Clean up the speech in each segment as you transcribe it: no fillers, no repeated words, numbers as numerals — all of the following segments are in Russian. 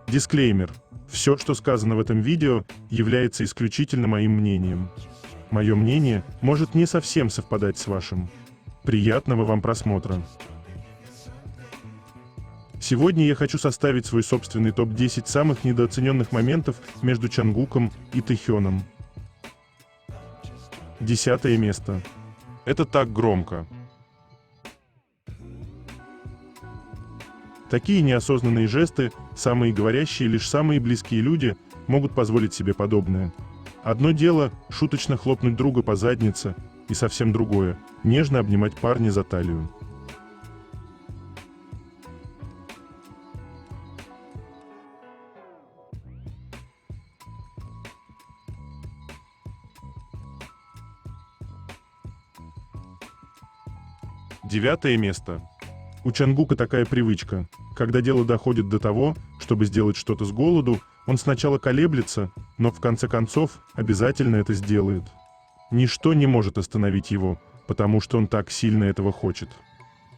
Дисклеймер. Все, что сказано в этом видео, является исключительно моим мнением. Мое мнение может не совсем совпадать с вашим. Приятного вам просмотра. Сегодня я хочу составить свой собственный топ-10 самых недооцененных моментов между Чангуком и Тэхёном. 10 место. Это так громко. Такие неосознанные жесты, самые говорящие, лишь самые близкие люди могут позволить себе подобное. Одно дело – шуточно хлопнуть друга по заднице, и совсем другое – нежно обнимать парня за талию. Девятое место. У Чангука такая привычка. Когда дело доходит до того, чтобы сделать что-то с голоду, он сначала колеблется, но в конце концов обязательно это сделает. Ничто не может остановить его, потому что он так сильно этого хочет.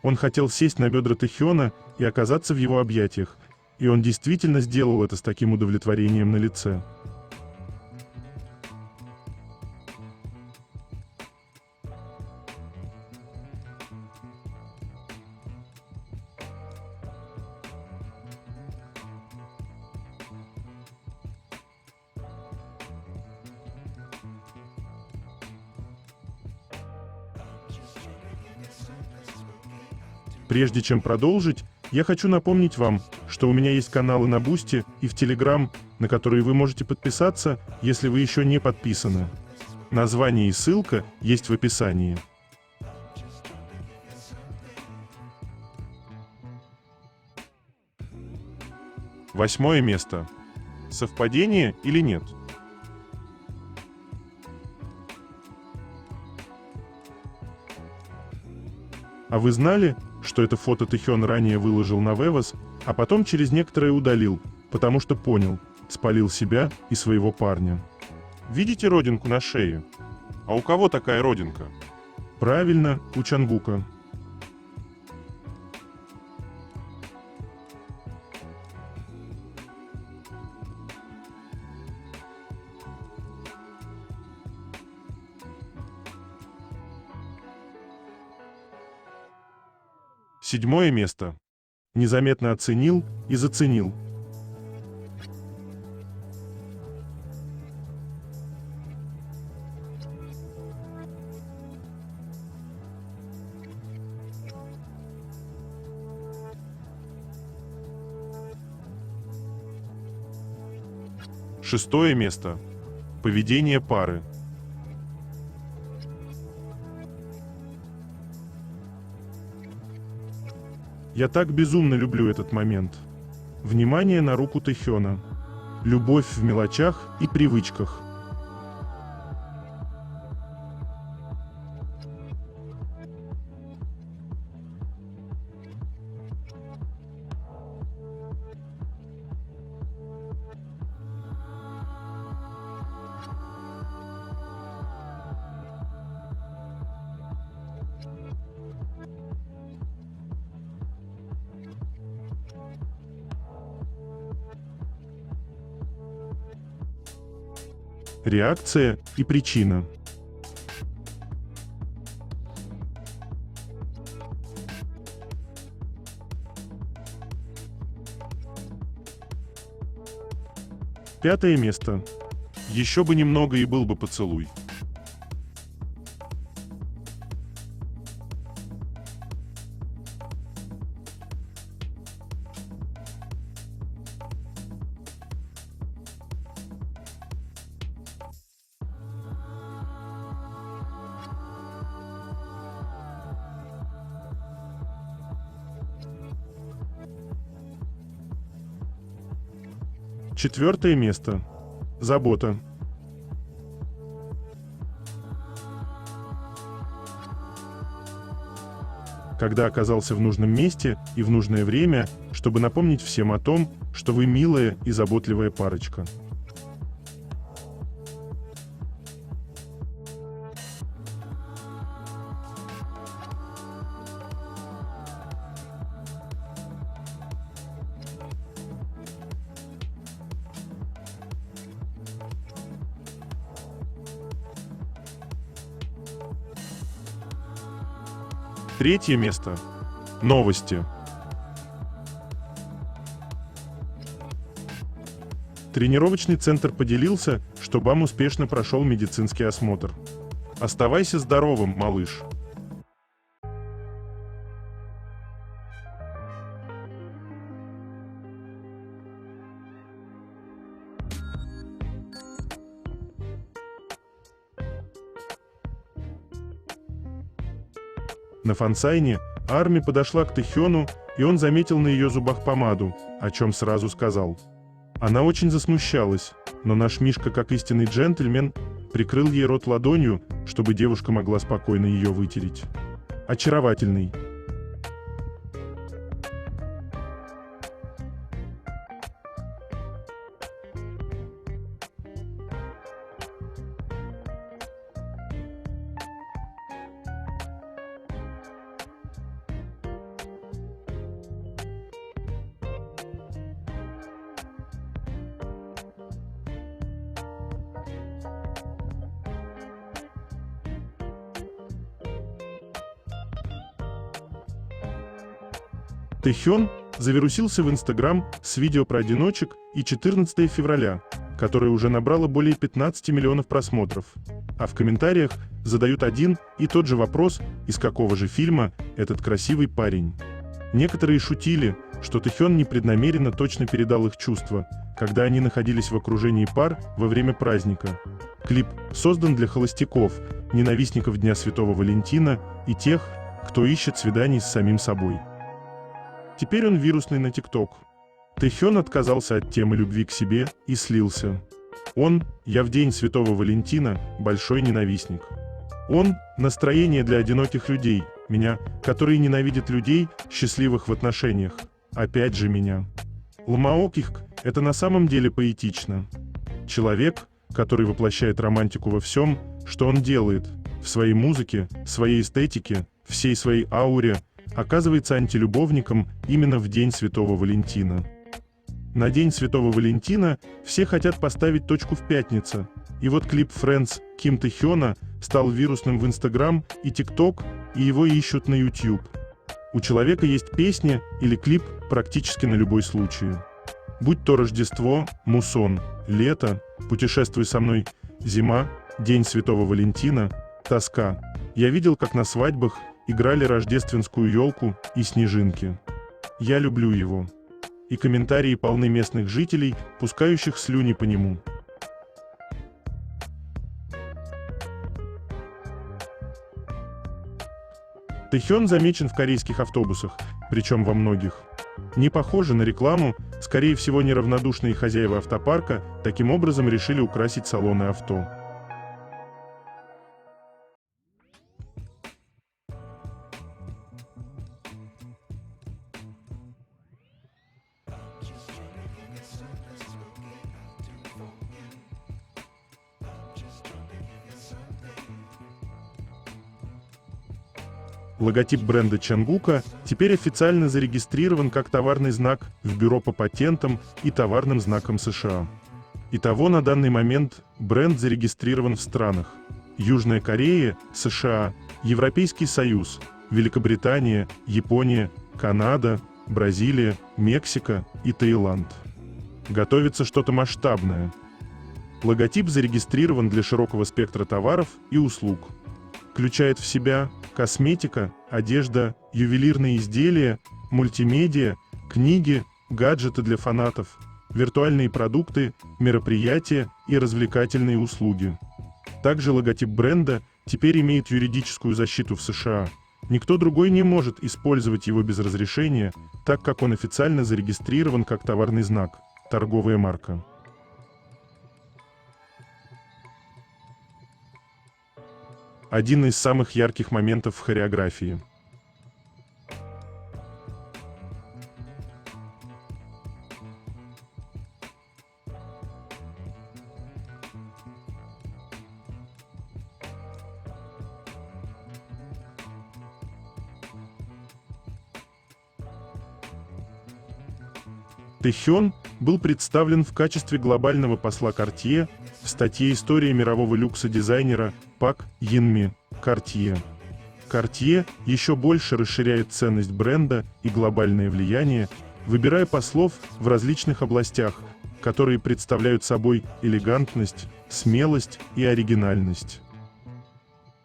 Он хотел сесть на бедра Тэхёна и оказаться в его объятиях, и он действительно сделал это с таким удовлетворением на лице. Прежде чем продолжить, я хочу напомнить вам, что у меня есть каналы на Бусти и в Телеграм, на которые вы можете подписаться, если вы еще не подписаны. Название и ссылка есть в описании. Восьмое место. Совпадение или нет? А вы знали, что это фото Тэхён ранее выложил на Вевос, а потом через некоторое удалил, потому что понял, спалил себя и своего парня? Видите родинку на шее? А у кого такая родинка? Правильно, у Чангука. Седьмое место. Незаметно оценил и заценил. Шестое место. Поведение пары. Я так безумно люблю этот момент. Внимание на руку Тэхёна. Любовь в мелочах и привычках. Реакция и причина. Пятое место. Еще бы немного и был бы поцелуй. Четвертое место. Забота. Когда оказался в нужном месте и в нужное время, чтобы напомнить всем о том, что вы милая и заботливая парочка. Третье место. Новости. Тренировочный центр поделился, что БАМ успешно прошел медицинский осмотр. Оставайся здоровым, малыш. На фансайне Арми подошла к Тэхёну, и он заметил на ее зубах помаду, о чем сразу сказал. Она очень засмущалась, но наш Мишка, как истинный джентльмен, прикрыл ей рот ладонью, чтобы девушка могла спокойно ее вытереть. Очаровательный. Тэхён завирусился в Инстаграм с видео про одиночек и 14 февраля, которое уже набрало более 15 миллионов просмотров. А в комментариях задают один и тот же вопрос, из какого же фильма этот красивый парень. Некоторые шутили, что Тэхён непреднамеренно точно передал их чувства, когда они находились в окружении пар во время праздника. Клип создан для холостяков, ненавистников Дня Святого Валентина и тех, кто ищет свиданий с самим собой. Теперь он вирусный на ТикТок. Тэхён отказался от темы любви к себе и слился. Я в День Святого Валентина большой ненавистник. Настроение для одиноких людей, меня, которые ненавидят людей, счастливых в отношениях. Опять же меня. Лмаоких – это на самом деле поэтично. Человек, который воплощает романтику во всем, что он делает, в своей музыке, своей эстетике, всей своей ауре, оказывается антилюбовником именно в День Святого Валентина. На День Святого Валентина все хотят поставить точку в пятницу, и вот клип Friends Ким Тэхёна стал вирусным в Инстаграм и ТикТок, и его ищут на YouTube. У человека есть песня или клип практически на любой случай. Будь то Рождество, муссон, лето, путешествуй со мной, зима, День Святого Валентина, тоска. Я видел, как на свадьбах играли рождественскую елку и снежинки. Я люблю его. И комментарии полны местных жителей, пускающих слюни по нему. Тэхён замечен в корейских автобусах, причем во многих. Не похоже на рекламу, скорее всего, неравнодушные хозяева автопарка таким образом решили украсить салоны авто. Логотип бренда Чангука теперь официально зарегистрирован как товарный знак в Бюро по патентам и товарным знакам США. Итого на данный момент бренд зарегистрирован в странах: Южная Корея, США, Европейский Союз, Великобритания, Япония, Канада, Бразилия, Мексика и Таиланд. Готовится что-то масштабное. Логотип зарегистрирован для широкого спектра товаров и услуг. Включает в себя косметика, одежда, ювелирные изделия, мультимедиа, книги, гаджеты для фанатов, виртуальные продукты, мероприятия и развлекательные услуги. Также логотип бренда теперь имеет юридическую защиту в США. Никто другой не может использовать его без разрешения, так как он официально зарегистрирован как товарный знак, торговая марка. Один из самых ярких моментов в хореографии. Тэхён был представлен в качестве глобального посла Cartier в статье «История мирового люкса дизайнера Пак Йинми Cartier». Cartier еще больше расширяет ценность бренда и глобальное влияние, выбирая послов в различных областях, которые представляют собой элегантность, смелость и оригинальность.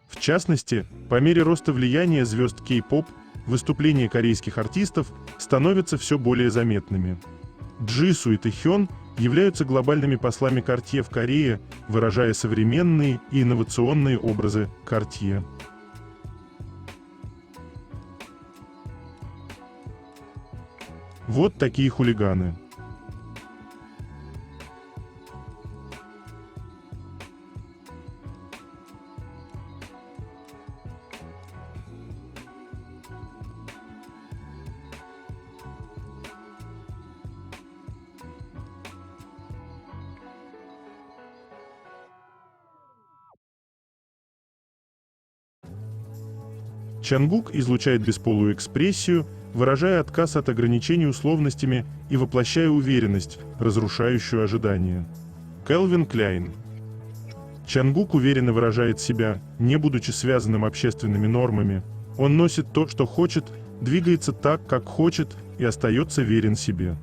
В частности, по мере роста влияния звезд кей-поп, выступления корейских артистов становятся все более заметными. Джису и Тэхён являются глобальными послами Cartier в Корее, выражая современные и инновационные образы Cartier. Вот такие хулиганы. Чангук излучает бесполую экспрессию, выражая отказ от ограничений условностями и воплощая уверенность, разрушающую ожидания. Кэлвин Кляйн. Чангук уверенно выражает себя, не будучи связанным общественными нормами. Он носит то, что хочет, двигается так, как хочет, и остается верен себе.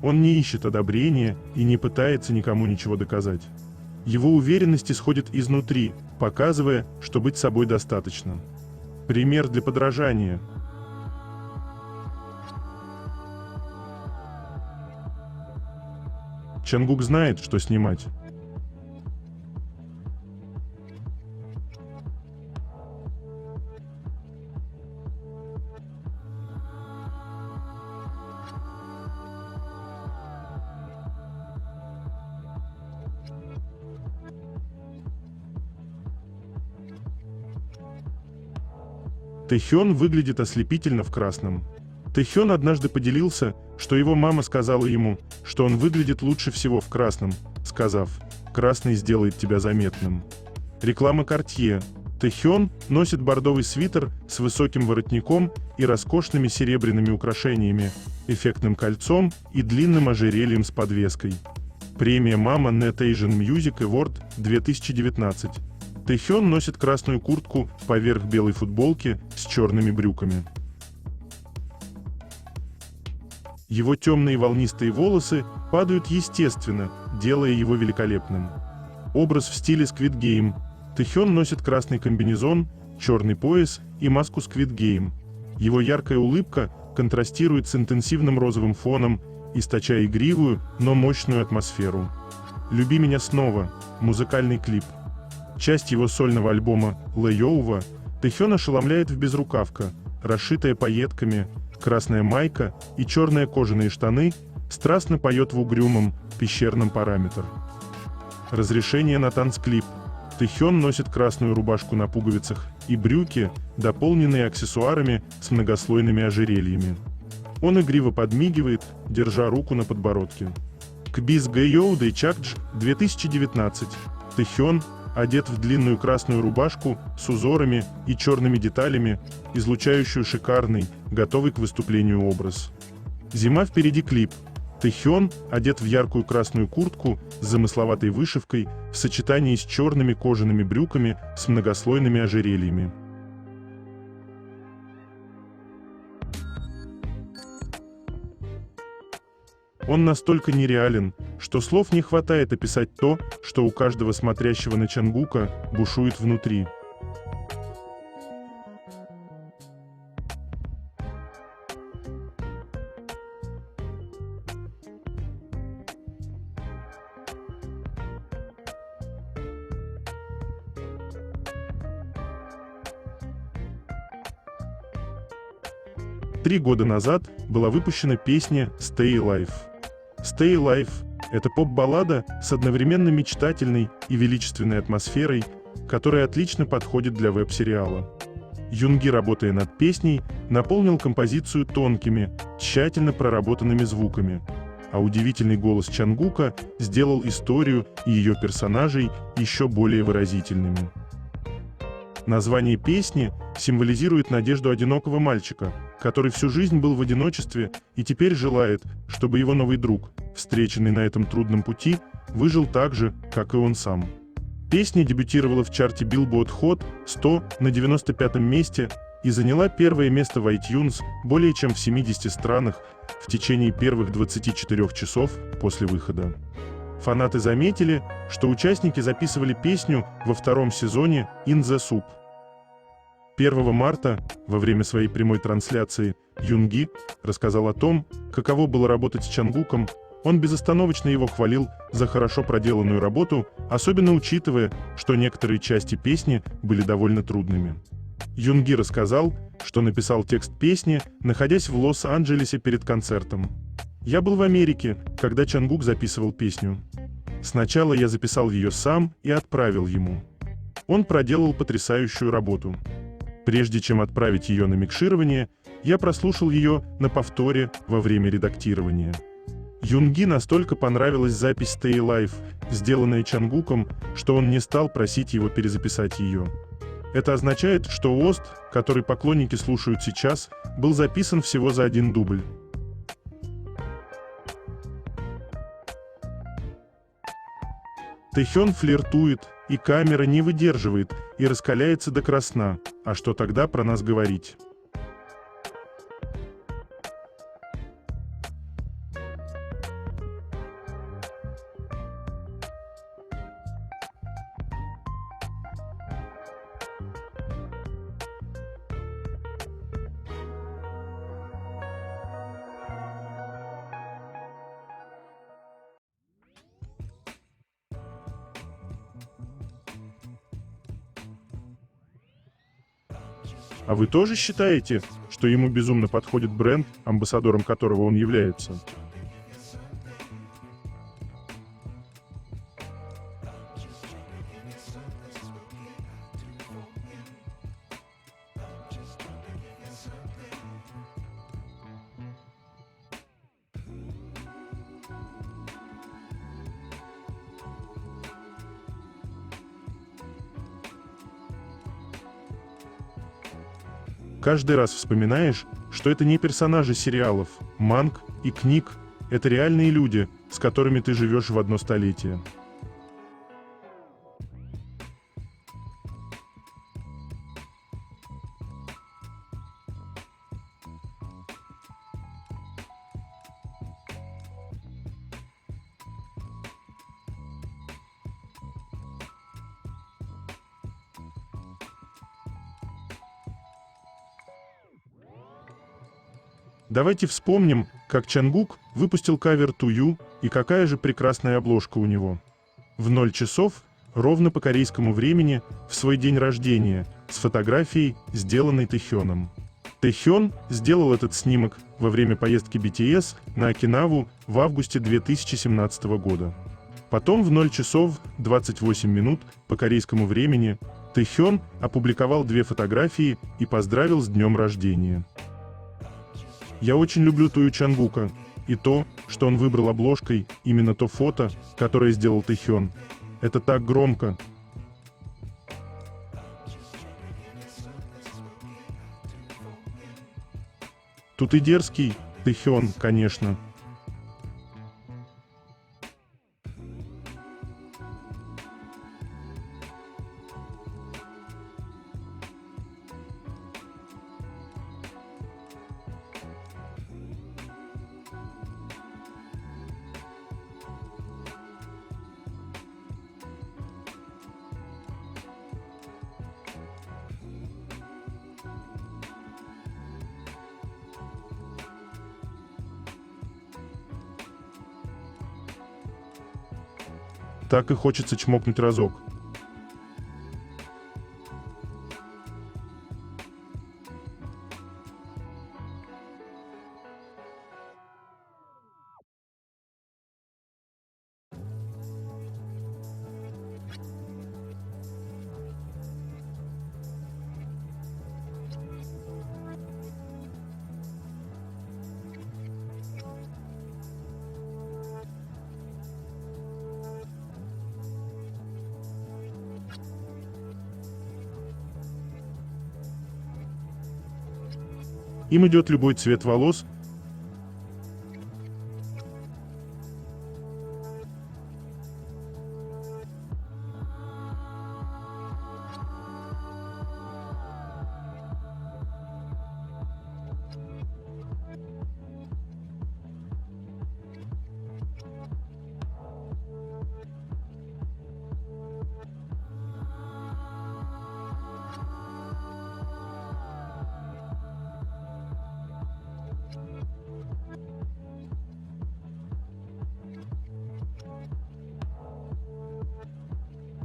Он не ищет одобрения и не пытается никому ничего доказать. Его уверенность исходит изнутри, показывая, что быть собой достаточно. Пример для подражания. Чангук знает, что снимать. Тэхён выглядит ослепительно в красном. Тэхён однажды поделился, что его мама сказала ему, что он выглядит лучше всего в красном, сказав: «Красный сделает тебя заметным». Реклама Cartier. Тэхён носит бордовый свитер с высоким воротником и роскошными серебряными украшениями, эффектным кольцом и длинным ожерельем с подвеской. Премия Mama Net Asian Music Award 2019. Тэхён носит красную куртку поверх белой футболки с черными брюками. Его темные волнистые волосы падают естественно, делая его великолепным. Образ в стиле Squid Game. Тэхён носит красный комбинезон, черный пояс и маску Squid Game. Его яркая улыбка контрастирует с интенсивным розовым фоном, источая игривую, но мощную атмосферу. «Люби меня снова» – музыкальный клип. Часть его сольного альбома «Лэйоува» Тэхён ошеломляет в безрукавка, расшитая пайетками, красная майка и черные кожаные штаны, страстно поет в угрюмом, пещерном параметр. Разрешение на танцклип. Тэхён носит красную рубашку на пуговицах и брюки, дополненные аксессуарами с многослойными ожерельями. Он игриво подмигивает, держа руку на подбородке. Кбиз Гэйоудэй Чакдж 2019. Тэхён одет в длинную красную рубашку с узорами и черными деталями, излучающую шикарный, готовый к выступлению образ. Зима впереди клип. Тэхён одет в яркую красную куртку с замысловатой вышивкой в сочетании с черными кожаными брюками с многослойными ожерельями. Он настолько нереален, что слов не хватает описать то, что у каждого смотрящего на Чангука бушует внутри. Три года назад была выпущена песня «Stay Alive». «Stay Alive» — это поп-баллада с одновременно мечтательной и величественной атмосферой, которая отлично подходит для веб-сериала. Юнги, работая над песней, наполнил композицию тонкими, тщательно проработанными звуками, а удивительный голос Чангука сделал историю и ее персонажей еще более выразительными. Название песни символизирует надежду одинокого мальчика, который всю жизнь был в одиночестве и теперь желает, чтобы его новый друг, встреченный на этом трудном пути, выжил так же, как и он сам. Песня дебютировала в чарте Billboard Hot 100 на 95-м месте и заняла первое место в iTunes более чем в 70 странах в течение первых 24 часов после выхода. Фанаты заметили, что участники записывали песню во втором сезоне In the Soup. 1 марта, во время своей прямой трансляции, Юнги рассказал о том, каково было работать с Чангуком. Он безостановочно его хвалил за хорошо проделанную работу, особенно учитывая, что некоторые части песни были довольно трудными. Юнги рассказал, что написал текст песни, находясь в Лос-Анджелесе перед концертом. «Я был в Америке, когда Чангук записывал песню. Сначала я записал ее сам и отправил ему. Он проделал потрясающую работу. Прежде чем отправить ее на микширование, я прослушал ее на повторе во время редактирования». Юнги настолько понравилась запись Stay Alive, сделанная Чангуком, что он не стал просить его перезаписать ее. Это означает, что «Ост», который поклонники слушают сейчас, был записан всего за один дубль. Тэхён флиртует, и камера не выдерживает, и раскаляется до красна. А что тогда про нас говорить? А вы тоже считаете, что ему безумно подходит бренд, амбассадором которого он является? Каждый раз вспоминаешь, что это не персонажи сериалов, манг и книг, это реальные люди, с которыми ты живешь в одно столетие. Давайте вспомним, как Чангук выпустил кавер To You, и какая же прекрасная обложка у него. В 0 часов, ровно по корейскому времени, в свой день рождения, с фотографией, сделанной Тэхёном. Тэхён сделал этот снимок во время поездки BTS на Окинаву в августе 2017 года. Потом в 0 часов 28 минут по корейскому времени Тэхён опубликовал 2 фотографии и поздравил с днем рождения. Я очень люблю Тую Чангука, и то, что он выбрал обложкой именно то фото, которое сделал Тэхён. Это так громко. Тут и дерзкий Тэхён, конечно. Так и хочется чмокнуть разок. Им идет любой цвет волос.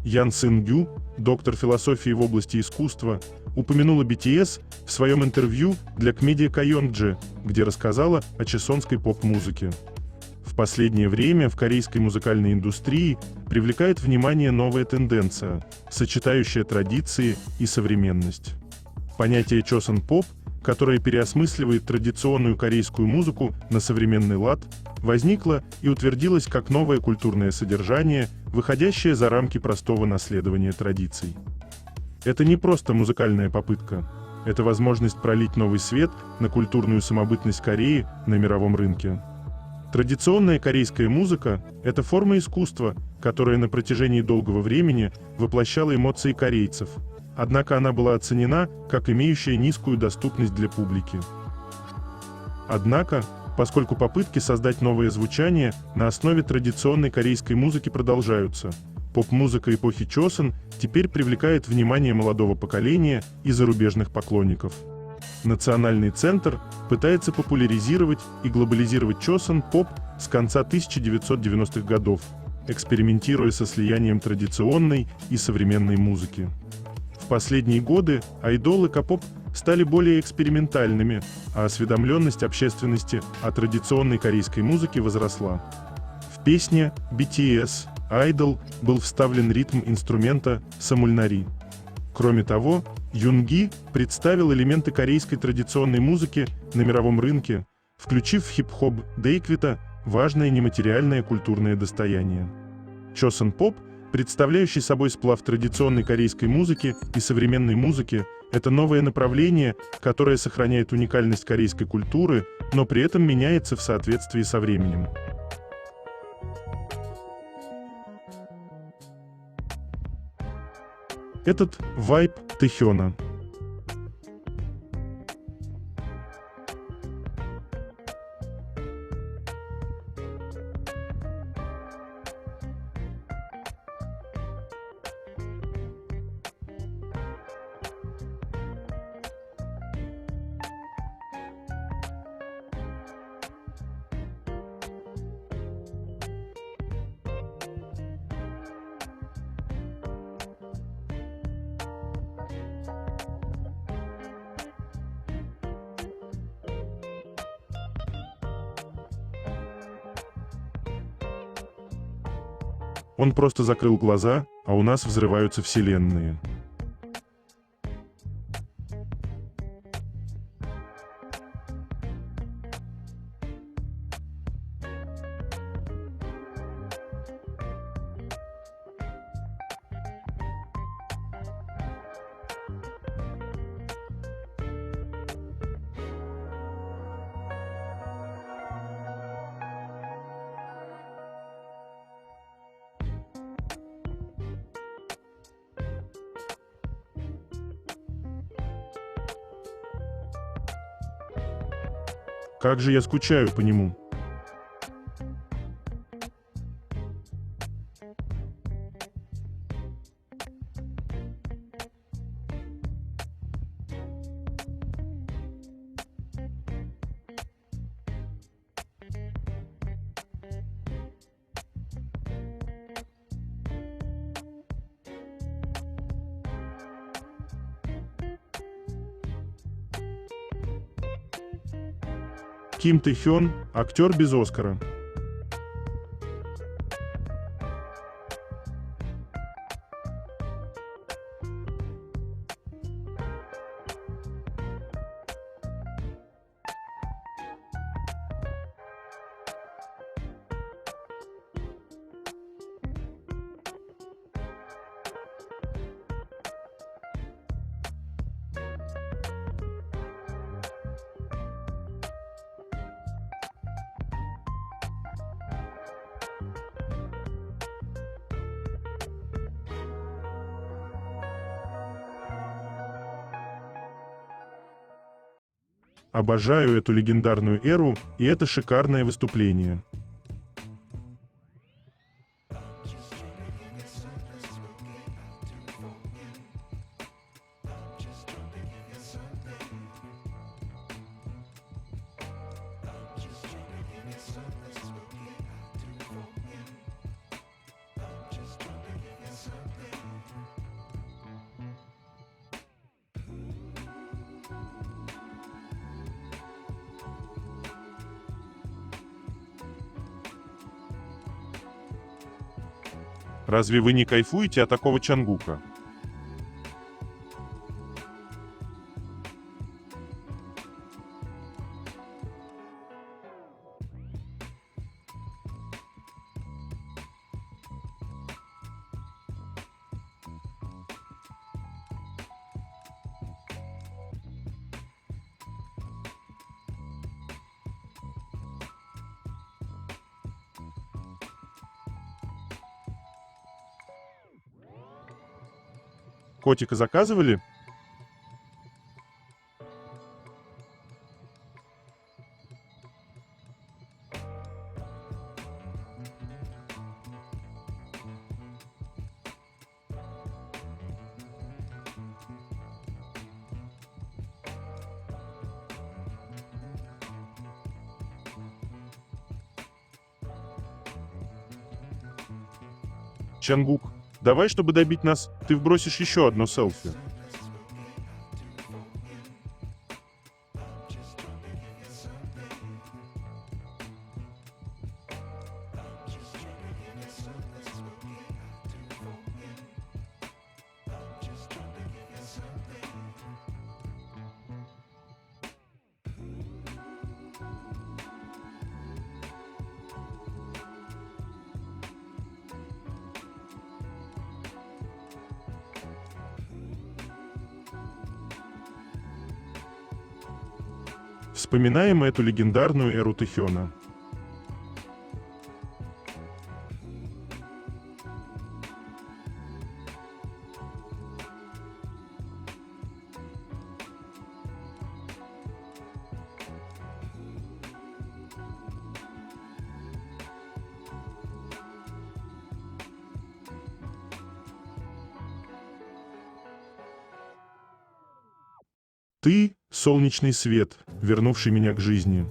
Ян Сын Гю, доктор философии в области искусства, упомянула BTS в своем интервью для Кмедиа Кайонджи, где рассказала о чесонской поп-музыке. В последнее время в корейской музыкальной индустрии привлекает внимание новая тенденция, сочетающая традиции и современность. Понятие «чосон-поп», которое переосмысливает традиционную корейскую музыку на современный лад, возникло и утвердилось как новое культурное содержание, выходящее за рамки простого наследования традиций. Это не просто музыкальная попытка. Это возможность пролить новый свет на культурную самобытность Кореи на мировом рынке. Традиционная корейская музыка – это форма искусства, которая на протяжении долгого времени воплощала эмоции корейцев, однако она была оценена как имеющая низкую доступность для публики. Однако, поскольку попытки создать новое звучание на основе традиционной корейской музыки продолжаются, поп-музыка эпохи Чосон теперь привлекает внимание молодого поколения и зарубежных поклонников. Национальный центр пытается популяризировать и глобализировать Чосон-поп с конца 1990-х годов, экспериментируя со слиянием традиционной и современной музыки. В последние годы айдолы К-поп стали более экспериментальными, а осведомленность общественности о традиционной корейской музыке возросла. В песне BTS «Idol» был вставлен ритм инструмента самульнари. Кроме того, Юнги представил элементы корейской традиционной музыки на мировом рынке, включив в хип-хоп Дейквита важное нематериальное культурное достояние. Чосон-поп, представляющий собой сплав традиционной корейской музыки и современной музыки, это новое направление, которое сохраняет уникальность корейской культуры, но при этом меняется в соответствии со временем. Этот вайб Тэхёна. Он просто закрыл глаза, а у нас взрываются вселенные. Как же я скучаю по нему. Ким Тэхён – актер без Оскара. Обожаю эту легендарную эру, и это шикарное выступление. Разве вы не кайфуете от такого Чангука? Котика заказывали? Чангук, давай, чтобы добить нас, ты вбросишь еще одно селфи. Вспоминаем эту легендарную эру Тэхёна. Ты — солнечный свет, вернувший меня к жизни.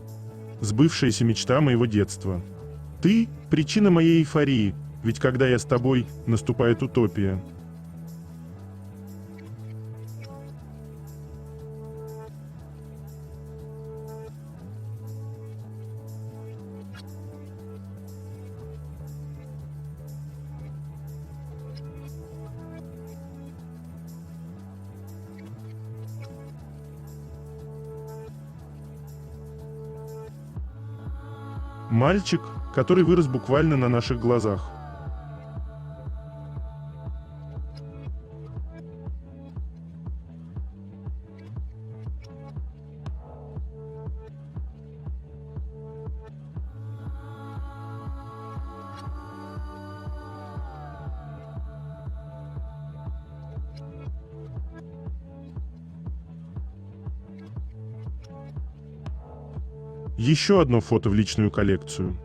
Сбывшаяся мечта моего детства. Ты — причина моей эйфории, ведь когда я с тобой, наступает утопия. Мальчик, который вырос буквально на наших глазах. Еще одно фото в личную коллекцию.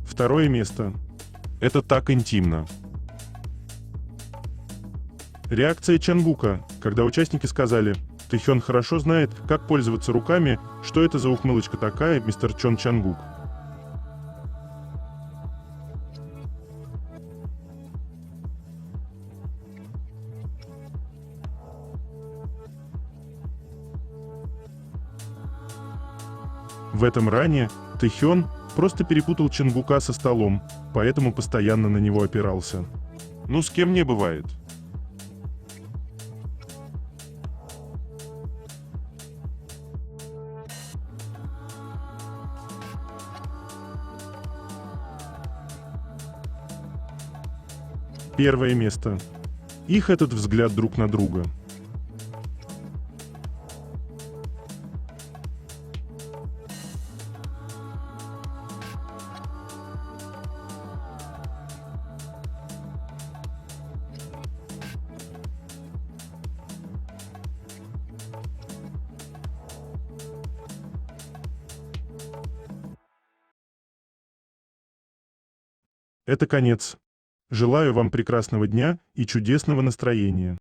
Второе место. Это так интимно. Реакция Чангука, когда участники сказали: «Тэхён хорошо знает, как пользоваться руками, что это за ухмылочка такая, мистер Чон Чангук». В этом ране Тэхён просто перепутал Чангука со столом, поэтому постоянно на него опирался. Ну, с кем не бывает. Первое место. Их этот взгляд друг на друга. Это конец. Желаю вам прекрасного дня и чудесного настроения.